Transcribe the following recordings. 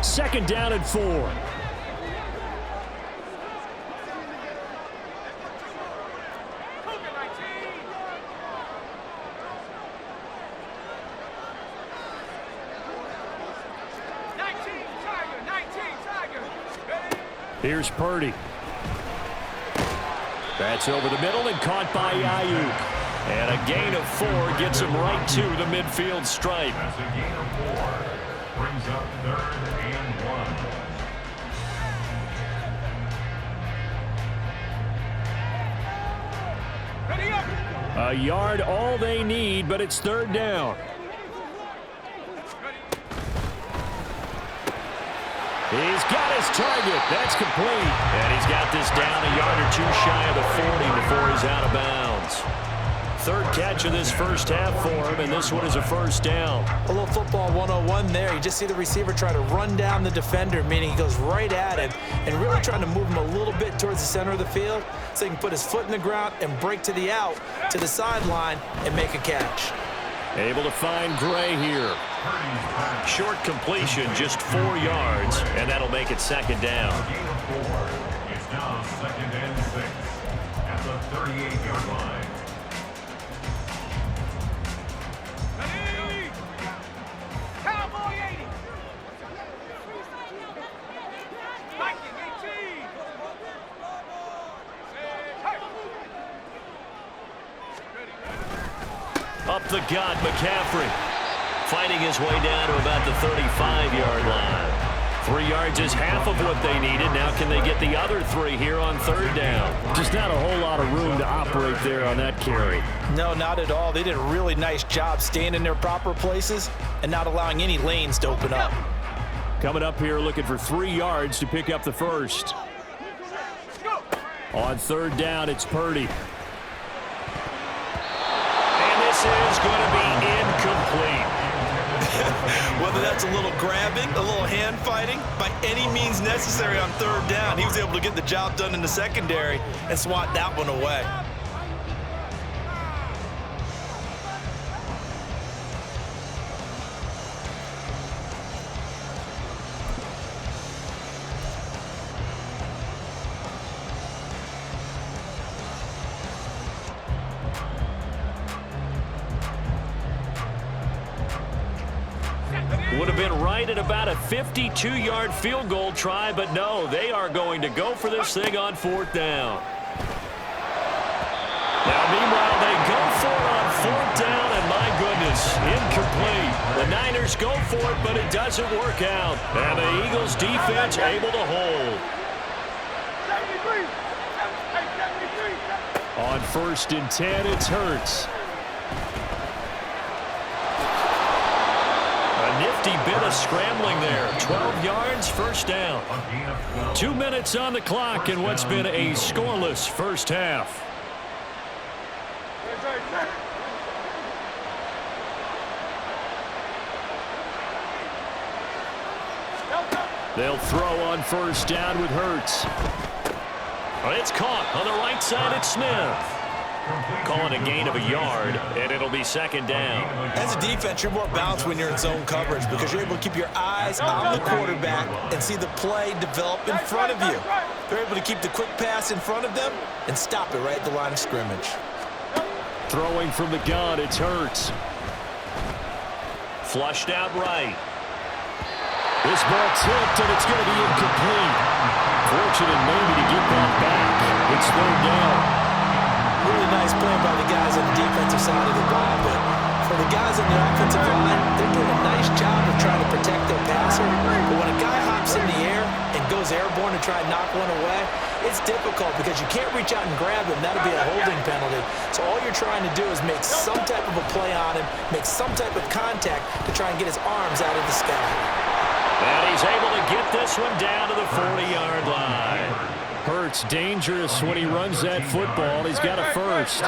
Second down and 4. Here's Purdy. That's over the middle and caught by Ayuk. And a gain of 4 gets him right to the midfield stripe. That's a gain of 4. Brings up 3rd and 1. A yard all they need, but it's 3rd down. He's got his target. That's complete. And he's got this down a yard or 2 shy of the 40 before he's out of bounds. 3rd catch of this first half for him, and this one is a 1st down. A little football 101 there. You just see the receiver try to run down the defender, meaning he goes right at him and really trying to move him a little bit towards the center of the field so he can put his foot in the ground and break to the out, to the sideline, and make a catch. Able to find Gray here. Short completion, just 4 yards, and that'll make it 2nd down. A gain of 4. It's now 2nd and 6 at the 38-yard line. Up the gut, McCaffrey. Fighting his way down to about the 35-yard line. 3 yards is half of what they needed. Now can they get the other 3 here on 3rd down? Just not a whole lot of room to operate there on that carry. No, not at all. They did a really nice job staying in their proper places and not allowing any lanes to open up. Coming up here looking for 3 yards to pick up the first. On 3rd down, it's Purdy. This is going to be incomplete. Whether that's a little grabbing, a little hand fighting, by any means necessary on 3rd down, he was able to get the job done in the secondary and swat that one away. Would have been right at about a 52-yard field goal try, but no, they are going to go for this thing on 4th down. Now, meanwhile, they go for it on 4th down, and my goodness, incomplete. The Niners go for it, but it doesn't work out. And the Eagles defense able to hold. On 1st and 10, it's Hurts. Nifty bit of scrambling there. 12 yards, 1st down. 2 minutes on the clock in what's been a scoreless first half. They'll throw on 1st down with Hurts. It's caught on the right side. It's Smith. Calling a gain of a yard, and it'll be 2nd down. As a defense, you're more balanced when you're in zone coverage because you're able to keep your eyes on the quarterback and see the play develop in front of you. They're able to keep the quick pass in front of them and stop it right at the line of scrimmage. Throwing from the gun, it's Hurts. Flushed out right. This ball tipped, and it's going to be incomplete. Fortunate maybe to get that back. It's 3rd down. Really nice play by the guys on the defensive side of the ball, but for the guys on the offensive line, they're doing a nice job of trying to protect their passer. But when a guy hops in the air and goes airborne to try and knock one away, it's difficult because you can't reach out and grab him. That'll be a holding penalty. So all you're trying to do is make some type of a play on him, make some type of contact to try and get his arms out of the sky. And he's able to get this one down to the 40-yard line. Hurts dangerous when he runs that football. He's got a first.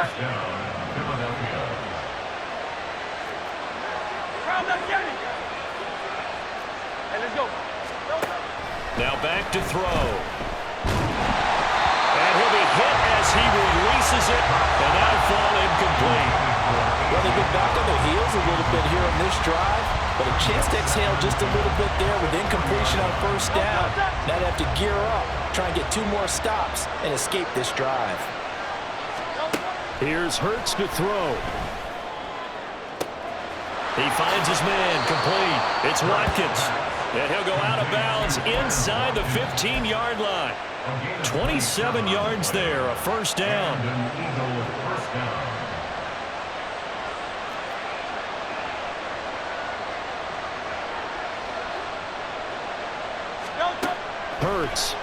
Now back to throw. And he'll be hit as he releases it, and that'll fall incomplete. Well, they've been back on their heels a little bit here on this drive, but a chance to exhale just a little bit there with incompletion on first down. Now they have to gear up, try and get 2 more stops, and escape this drive. Here's Hurts to throw. He finds his man, complete. It's Watkins. And he'll go out of bounds inside the 15-yard line. 27 yards there, a first down. Hurts.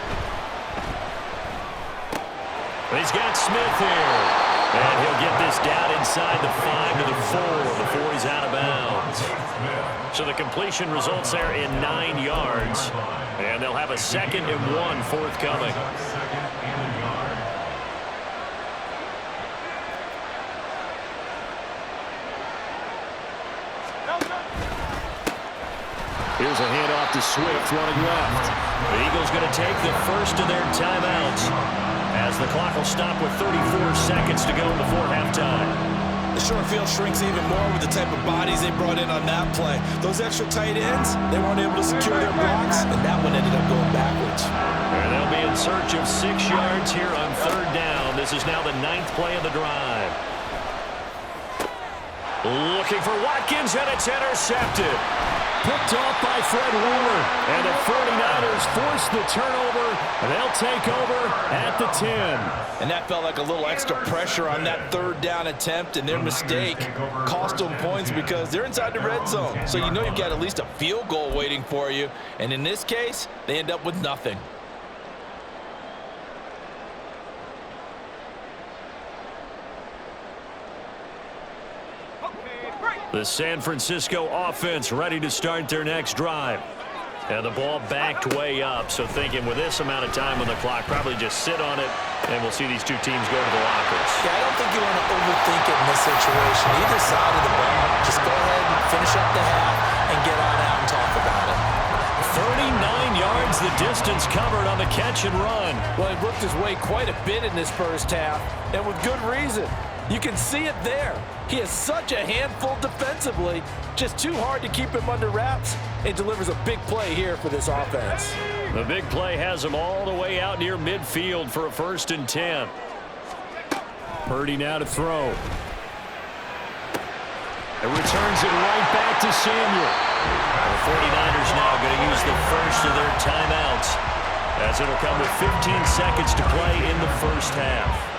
He's got Smith here. And he'll get this down inside the 5 to the 4 before he's out of bounds. So the completion results there in 9 yards. And they'll have a 2nd and 1 forthcoming. Here's a handoff to Swift running left. The Eagles going to take the first of their timeouts, as the clock will stop with 34 seconds to go before halftime. The short field shrinks even more with the type of bodies they brought in on that play. Those extra tight ends, they weren't able to secure their blocks, and that one ended up going backwards. And they'll be in search of 6 yards here on 3rd down. This is now the 9th play of the drive. Looking for Watkins, and it's intercepted. Picked off by Fred Warner. And the 49ers force the turnover, and they'll take over at the 10. And that felt like a little extra pressure on that 3rd down attempt, and their mistake cost them points because they're inside the red zone. So you know you've got at least a field goal waiting for you. And in this case, they end up with nothing. The San Francisco offense ready to start their next drive. And the ball backed way up, so thinking with this amount of time on the clock, probably just sit on it, and we'll see these 2 teams go to the lockers. Yeah, I don't think you want to overthink it in this situation. Either side of the ball, just go ahead and finish up the half and get on out and talk about it. 39 yards the distance covered on the catch and run. Well, he worked his way quite a bit in this first half, and with good reason. You can see it there. He is such a handful defensively. Just too hard to keep him under wraps. It delivers a big play here for this offense. The big play has him all the way out near midfield for a 1st and 10. Purdy now to throw. And returns it right back to Samuel. The 49ers now going to use the first of their timeouts, as it'll come with 15 seconds to play in the first half.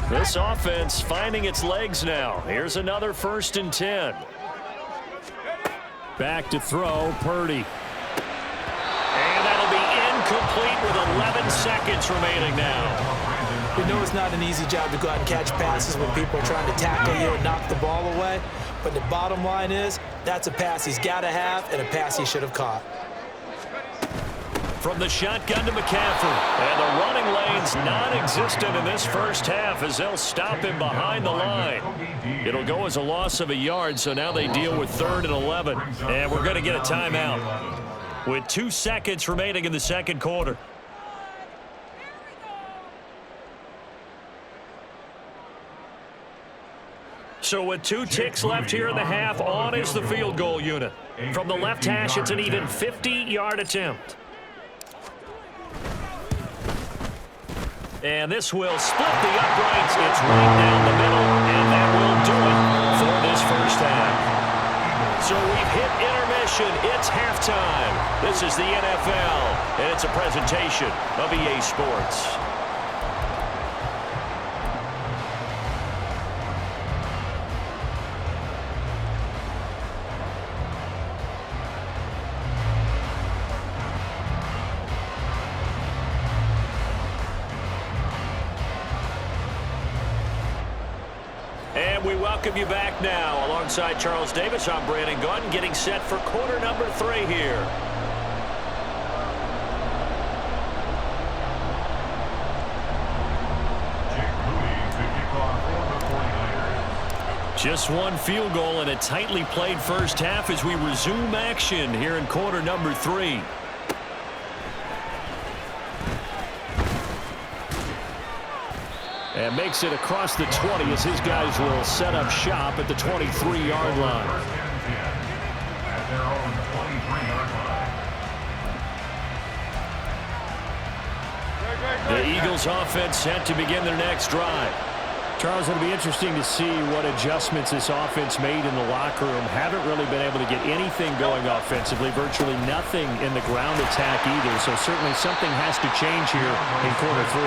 This offense finding its legs now. Here's another 1st and 10. Back to throw, Purdy. And that'll be incomplete with 11 seconds remaining now. We know it's not an easy job to go out and catch passes when people are trying to tackle you and knock the ball away. But the bottom line is, that's a pass he's got to have and a pass he should have caught. From the shotgun to McCaffrey. And the running lane's non-existent in this first half as they'll stop him behind the line. It'll go as a loss of a yard, so now they deal with 3rd and 11. And we're going to get a timeout with 2 seconds remaining in the 2nd quarter. So with 2 ticks left here in the half, on is the field goal unit. From the left hash, it's an even 50-yard attempt. And this will split the uprights. It's right down the middle, and that will do it for this first half. So we've hit intermission. It's halftime. This is the NFL, and it's a presentation of EA Sports. And we welcome you back now. Alongside Charles Davis, I'm Brandon Gunn, getting set for quarter number 3 here. Just one field goal and a tightly played first half as we resume action here in quarter number 3. And makes it across the 20 as his guys will set up shop at the 23-yard line. At their own 23-yard line. The Eagles offense set to begin their next drive. Charles, it'll be interesting to see what adjustments this offense made in the locker room. Haven't really been able to get anything going offensively, virtually nothing in the ground attack either. So certainly something has to change here in quarter 3.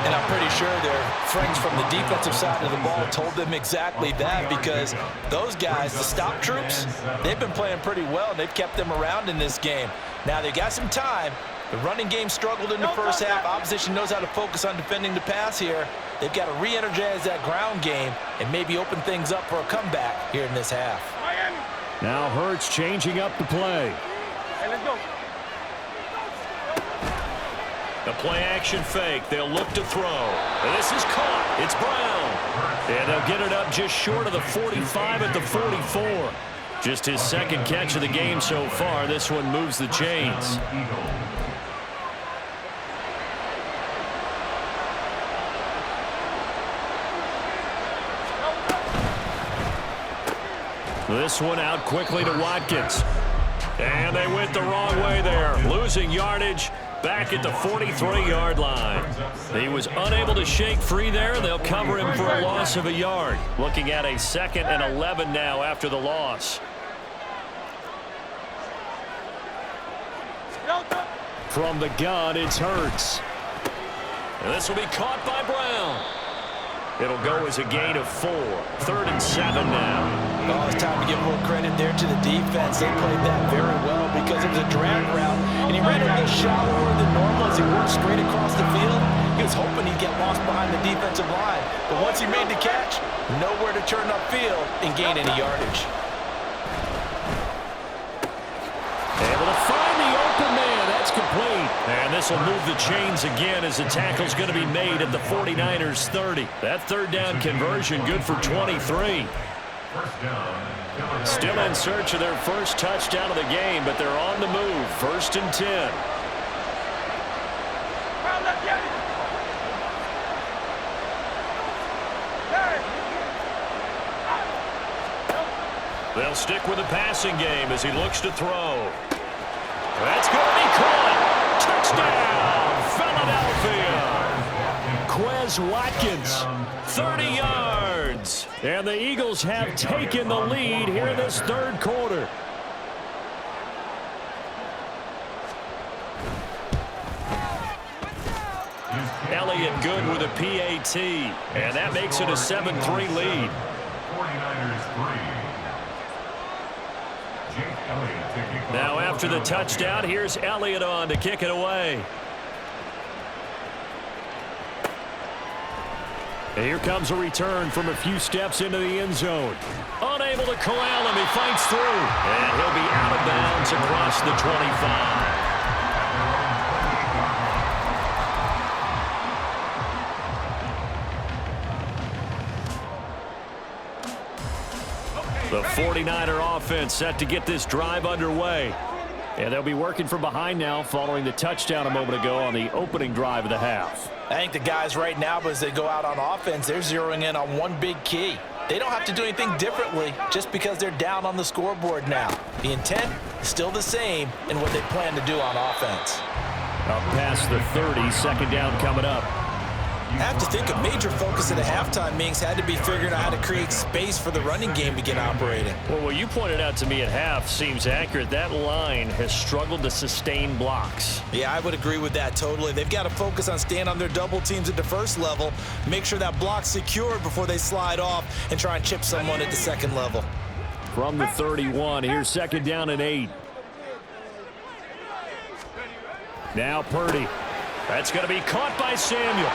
And I'm pretty sure their friends from the defensive side of the ball told them exactly that, because those guys, the stop troops, they've been playing pretty well, and they've kept them around in this game. Now they got some time. The running game struggled in the first half. Opposition knows how to focus on defending the pass here. They've got to re-energize that ground game and maybe open things up for a comeback here in this half. Now Hurts changing up the play. Hey, let's go. The play action fake. They'll look to throw. And this is caught. It's Brown. And they'll get it up just short of the 45 at the 44. Just his second catch of the game so far. This one moves the chains. This one out quickly to Watkins. And they went the wrong way there. Losing yardage back at the 43-yard line. He was unable to shake free there. They'll cover him for a loss of a yard. Looking at a 2nd and 11 now after the loss. From the gun, it's Hurts. And this will be caught by Brown. It'll go as a gain of 4. 3rd and 7 now. Oh, it's time to give more credit there to the defense. They played that very well because it was a drag route, and he ran a little shallower than normal as he worked straight across the field. He was hoping he'd get lost behind the defensive line, but once he made the catch, nowhere to turn upfield and gain any yardage. Able to find the open man. That's complete. And this will move the chains again as the tackle's going to be made at the 49ers 30. That 3rd down conversion good for 23. Still in search of their first touchdown of the game, but they're on the move. 1st and 10. They'll stick with the passing game as he looks to throw. That's going to be caught. Touchdown, Philadelphia. Quez Watkins, 30 yards. And the Eagles have taken the lead here in this 3rd quarter. Elliott good with a PAT. And that makes it a 7-3 lead. 49ers 3. Now after the touchdown, here's Elliott on to kick it away. And here comes a return from a few steps into the end zone. Unable to corral him, he fights through. And he'll be out of bounds across the 25. The 49er offense set to get this drive underway. And they'll be working from behind now following the touchdown a moment ago on the opening drive of the half. I think the guys right now, as they go out on offense, they're zeroing in on one big key. They don't have to do anything differently just because they're down on the scoreboard now. The intent is still the same in what they plan to do on offense. Up past the 30, 2nd down coming up. I have to think a major focus at the halftime meetings had to be figuring out how to create space for the running game to get operating. Well, what you pointed out to me at half seems accurate. That line has struggled to sustain blocks. Yeah, I would agree with that totally. They've got to focus on staying on their double teams at the 1st level, make sure that block's secured before they slide off and try and chip someone at the 2nd level. From the 31, here's 2nd down and 8. Now Purdy. That's going to be caught by Samuel.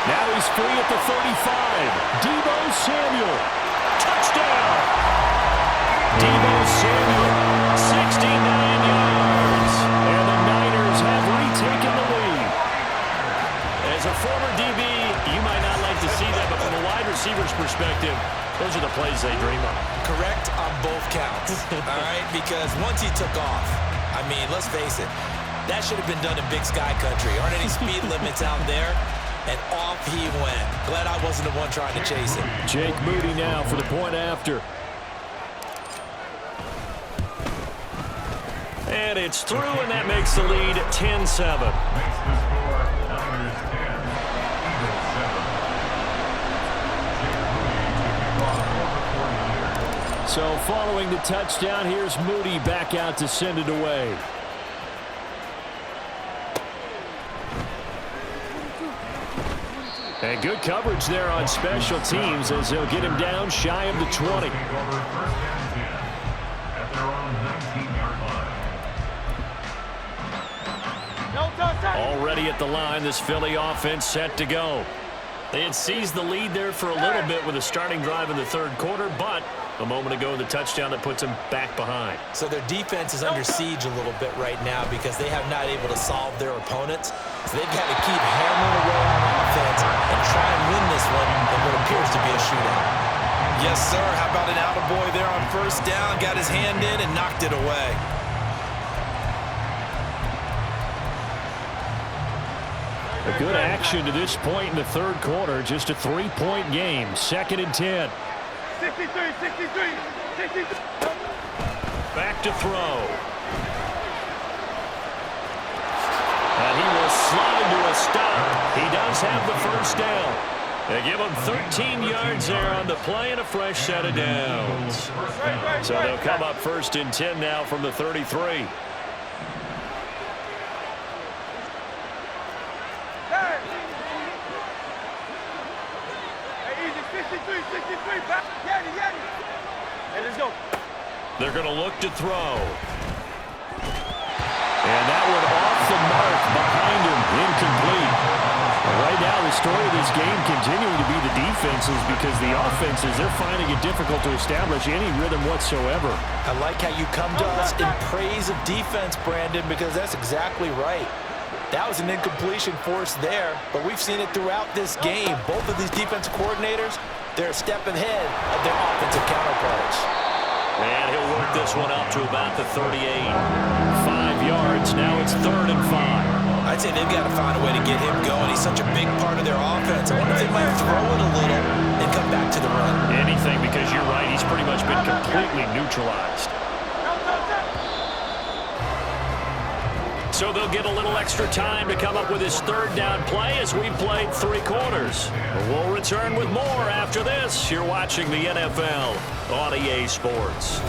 Now he's free at the 35. Deebo Samuel. Touchdown. Deebo Samuel, 69 yards. And the Niners have retaken the lead. As a former DB, you might not like to see that, but from a wide receiver receiver's perspective, those are the plays they dream of. Correct on both counts, all right? Because once he took off, I mean, let's face it, that should have been done in Big Sky Country. Aren't any speed limits out there? And off he went. Glad I wasn't the one trying to chase it. Jake Moody now for the point after. And it's through, and that makes the lead 10-7. Makes the score Niners 10, Eagles 7. So following the touchdown, here's Moody back out to send it away. And good coverage there on special teams as they'll get him down shy of the 20. Take over first and 10 at their own 19-yard line. Already at the line, this Philly offense set to go. They had seized the lead there for a little bit with a starting drive in the third quarter, but a moment ago, the touchdown that puts them back behind. So their defense is under siege a little bit right now because they have not able to solve their opponents. So they've got to keep hammering away on offense and try and win this one in what appears to be a shootout. Yes, sir. How about an attaboy there on first down? Got his hand in and knocked it away. A good action to this point in the third quarter. Just a 3-point game. 2nd and 10. 63. Back to throw. And he will slide to a stop. He does have the first down. They give him 13 yards there on the play and a fresh set of downs. So they'll come up 1st and 10 now from the 33. They're going to look to throw. And that one off the mark behind him, incomplete. Right now, the story of this game continuing to be the defenses because the offenses, they're finding it difficult to establish any rhythm whatsoever. I like how you come to us in praise of defense, Brandon, because that's exactly right. That was an incompletion forced there, but we've seen it throughout this game. Both of these defensive coordinators, they're a step ahead of their offensive counterparts. And he'll work this one up to about the 38. 5 yards. Now it's 3rd and 5. I'd say they've got to find a way to get him going. He's such a big part of their offense. I wonder if they might throw it a little and come back to the run. Anything, because you're right. He's pretty much been completely neutralized. So they'll get a little extra time to come up with his 3rd down play as we've played 3 quarters. We'll return with more after this. You're watching the NFL on EA Sports.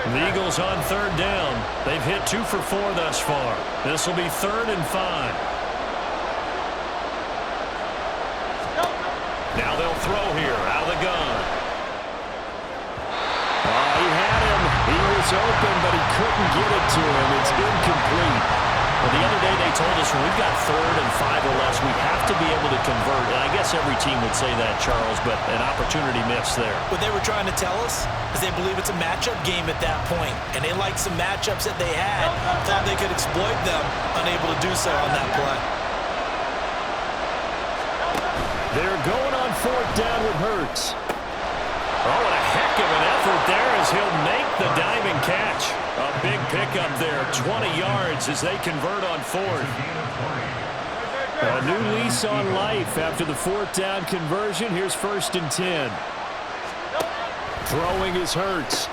The Eagles on 3rd down. They've hit 2 for 4 thus far. This will be 3rd and 5. Now they'll throw here out of the gun. He had him. He was open, but he couldn't get it to him. It's incomplete. Well, the other day they told us when we've got 3rd and 5 or less, we have to be able to convert. And I guess every team would say that, Charles, but an opportunity missed there. What they were trying to tell us is they believe it's a matchup game at that point, and they liked some matchups that they had, thought they could exploit them, unable to do so on that play. They're going on 4th down with Hurts. Oh, and a heck of an effort there as he'll make the diving catch. A big pickup there, 20 yards as they convert on 4th. A new lease on life after the 4th down conversion. Here's 1st and 10. Throwing is Hurts.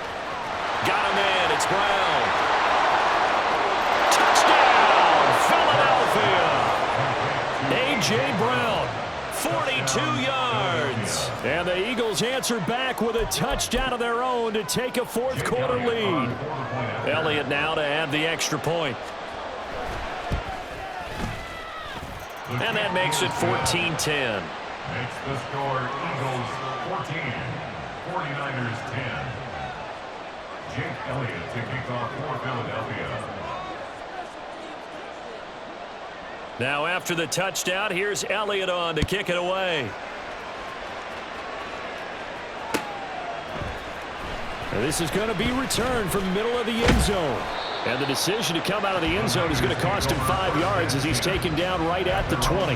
Got him in. It's Brown. Touchdown, Philadelphia. A.J. Brown, 42 yards. And the Eagles answer back with a touchdown of their own to take a 4th quarter lead. Elliott now to add the extra point. And that makes it 14-10. Makes the score Eagles 14, 49ers 10. Jake Elliott to kick off for Philadelphia. Now after the touchdown, here's Elliott on to kick it away. And this is going to be returned from the middle of the end zone. And the decision to come out of the end zone is going to cost him 5 yards as he's taken down right at the 20.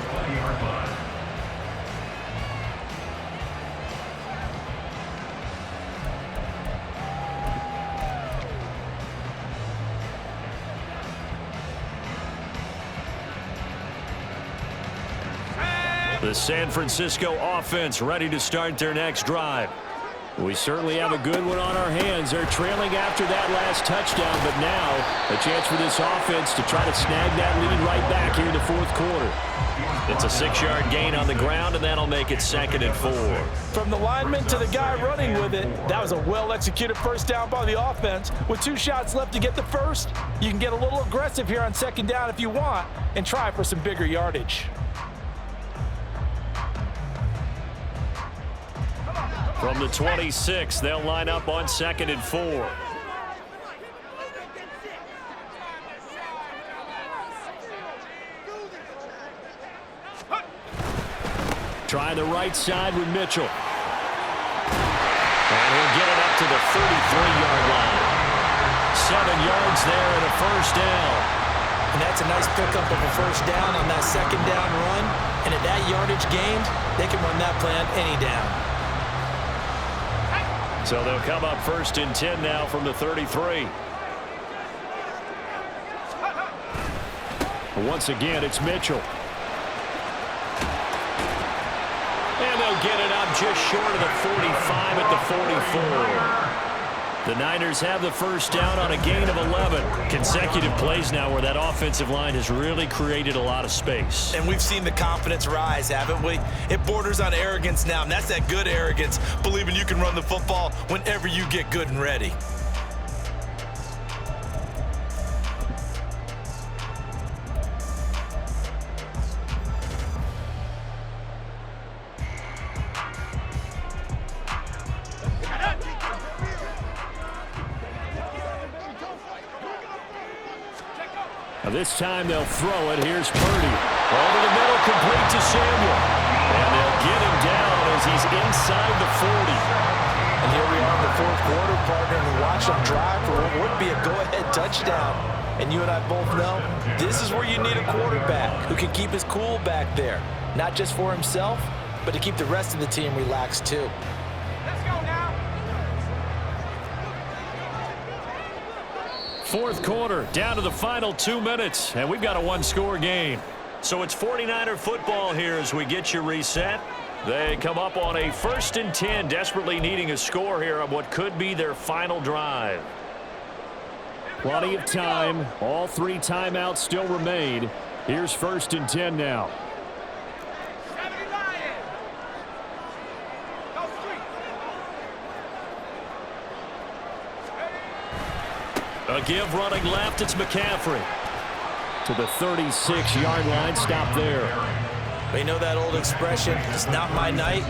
The San Francisco offense ready to start their next drive. We certainly have a good one on our hands. They're trailing after that last touchdown, but now a chance for this offense to try to snag that lead right back here in the fourth quarter. It's a 6-yard gain on the ground, and that'll make it 2nd and 4. From the lineman to the guy running with it, that was a well-executed first down by the offense. With 2 shots left to get the first, you can get a little aggressive here on 2nd down if you want and try for some bigger yardage. From the 26, they'll line up on 2nd and 4. Try the right side with Mitchell. And he'll get it up to the 33-yard line. 7 yards there and a first down. And that's a nice pickup of a first down on that 2nd down run. And at that yardage gained, they can run that play on any down. So they'll come up 1st and 10 now from the 33. Once again, it's Mitchell. And they'll get it up just short of the 45 at the 44. The Niners have the first down on a gain of 11. Consecutive plays now where that offensive line has really created a lot of space. And we've seen the confidence rise, haven't we? It borders on arrogance now, and that's that good arrogance, believing you can run the football whenever you get good and ready. This time they'll throw it. Here's Purdy. Over the middle, complete to Samuel. And they'll get him down as he's inside the 40. And here we are in the fourth quarter, partner, and watch them drive for what would be a go-ahead touchdown. And you and I both know this is where you need a quarterback who can keep his cool back there. Not just for himself, but to keep the rest of the team relaxed too. Let's go now. Fourth quarter, down to the final 2 minutes, and we've got a 1-score game. So it's 49er football here as we get you reset. They come up on a 1st and 10, desperately needing a score here on what could be their final drive. Plenty of time. All 3 timeouts still remain. Here's 1st and 10 now. A give running left, it's McCaffrey. To the 36-yard line, stop there. We know that old expression, it's not my night.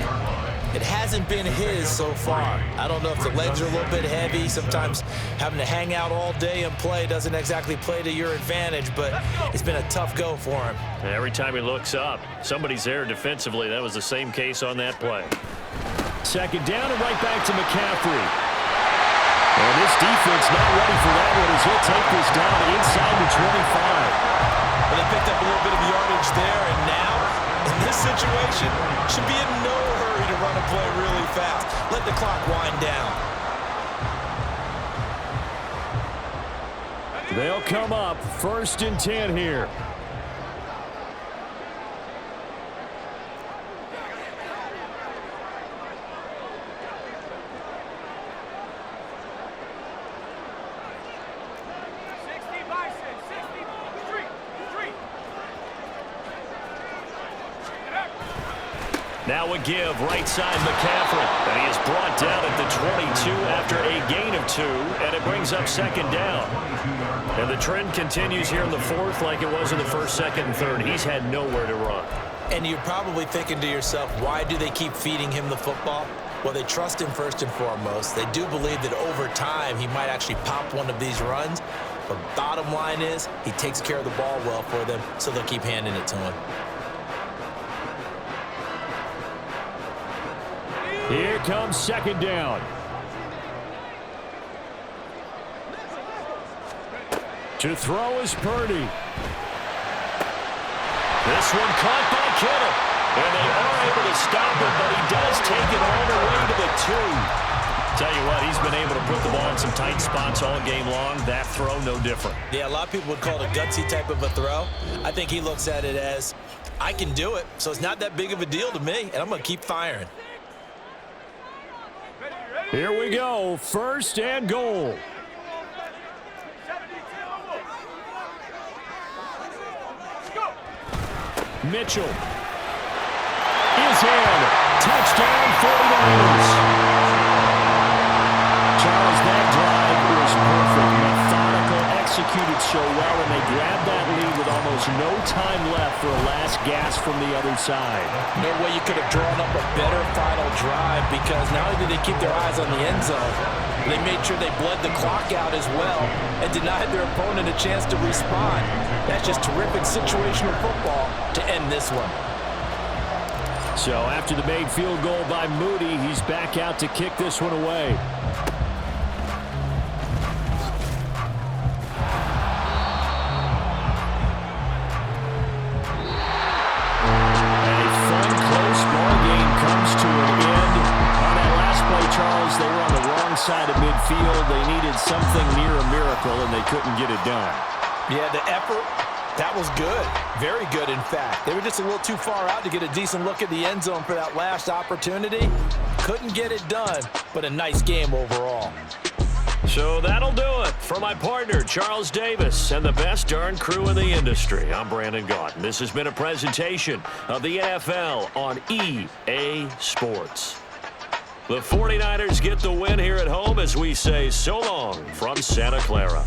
It hasn't been his so far. I don't know if the legs are a little bit heavy. Sometimes having to hang out all day and play doesn't exactly play to your advantage, but it's been a tough go for him. Every time he looks up, somebody's there defensively. That was the same case on that play. 2nd down and right back to McCaffrey. And this defense not ready for that one as he'll take this down inside the 25. Well, they picked up a little bit of yardage there, and now, in this situation, should be in no hurry to run a play really fast. Let the clock wind down. They'll come up 1st and 10 here. Now a give, right side McCaffrey. And he is brought down at the 22 after a gain of 2, and it brings up 2nd down. And the trend continues here in the fourth like it was in the 1st, 2nd, and 3rd. He's had nowhere to run. And you're probably thinking to yourself, why do they keep feeding him the football? Well, they trust him first and foremost. They do believe that over time he might actually pop one of these runs. But bottom line is he takes care of the ball well for them, so they'll keep handing it to him. Here comes 2nd down. To throw is Purdy. This one caught by Kittle. And they are able to stop him, but he does take it all the way to the 2. Tell you what, he's been able to put the ball in some tight spots all game long. That throw, no different. Yeah, a lot of people would call it a gutsy type of a throw. I think he looks at it as, I can do it, so it's not that big of a deal to me, and I'm going to keep firing. Here we go, 1st and goal. Mitchell is in. Touchdown, 49ers. Charles, that drive was perfect. Methodical, executed so well, and they grabbed that lead with almost no time left for a last gasp from the other side. No way you could have drawn up a better final drive, because not only did they keep their eyes on the end zone, they made sure they bled the clock out as well and denied their opponent a chance to respond. That's just terrific situational football to end this one. So after the made field goal by Moody, he's back out to kick this one away. Charles, they were on the wrong side of midfield. They needed something near a miracle, and they couldn't get it done. Yeah, the effort, that was good. Very good, in fact. They were just a little too far out to get a decent look at the end zone for that last opportunity. Couldn't get it done, but a nice game overall. So that'll do it for my partner, Charles Davis, and the best darn crew in the industry. I'm Brandon Gaunt. This has been a presentation of the NFL on EA Sports. The 49ers get the win here at home as we say so long from Santa Clara.